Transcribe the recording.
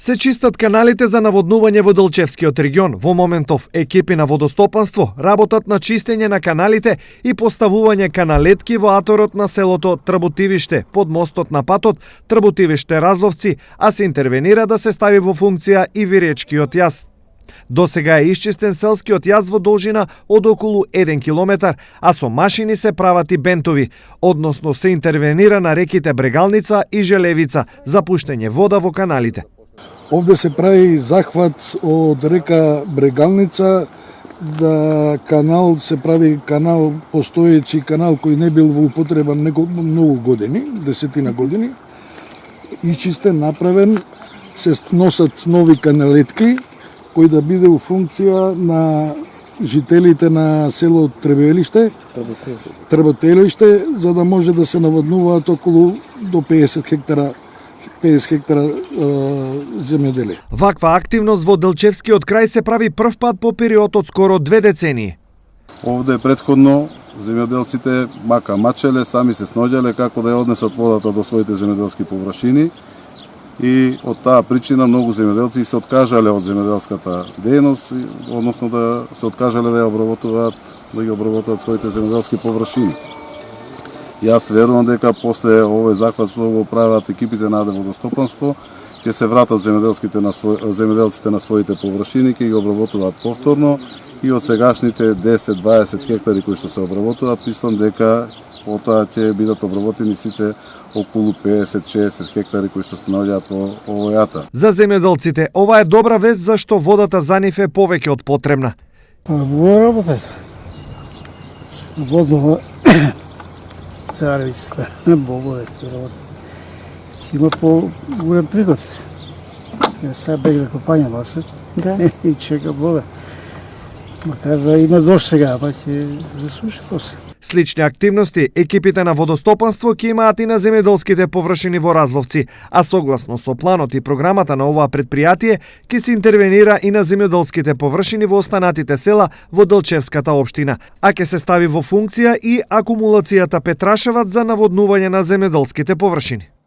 Се чистат каналите за наводнување во Делчевскиот регион. Во моментов екипи на водостопанство работат на чистење на каналите и поставување каналетки во аторот на селото Трботивиште под мостот на патот Трботивиште-Разловци, а се интервенира да се стави во функција и Виречкиот јаз. До сега е исчистен селскиот јаз во должина од околу 1 километар, а со машини се прават и бентови, односно се интервенира на реките Брегалница и Желевица за пуштење вода во каналите. Овде се прави захват од река Брегалница, да канал се прави канал, постоечи канал кој не бил во употреба многу години, 10 години, и чистен, направен, се носат нови каналетки, кој да биде у функција на жителите на село Трботелиште, за да може да се наводнуваат околу до 50 хектара земјоделие. Ваква активност во Делчевскиот крај се прави прв пат по период од скоро 2 децении. Овде предходно земјоделците мачеле, сами се сноѓале како да ја однесат водата до своите земјоделски површини и од таа причина многу земјоделци се откажале од земјоделската дејност, односно да се откажале да ги обработуваат своите земјоделски површини. Јас верувам дека после овој захват што го прават екипите на водостопанство, ќе се вратат земјоделците на своите површини, ќе ги обработуваат повторно и од сегашните 10-20 хектари кои што се обработуваат, мислам дека потоа ќе бидат обработени сите околу 50-60 хектари кои што се наоѓаат во овојата. За земјоделците ова е добра вест зашто водата за нив е повеќе од потребна. Во работата. Водно царевицата, боговете работат. Си има по-голем приход. Ја сега бега копање басот. Да. И чека вода. Макар да има дожд сега, па ќе засуши после. Слични активности екипите на водостопанство ќе имаат и на земјоделските површини во Разловци, а согласно со планот и програмата на оваа предпријатие ќе се интервенира и на земјоделските површини во останатите села во Делчевската општина, а ќе се стави во функција и акумулацијата Петрашеваc за наводнување на земјоделските површини.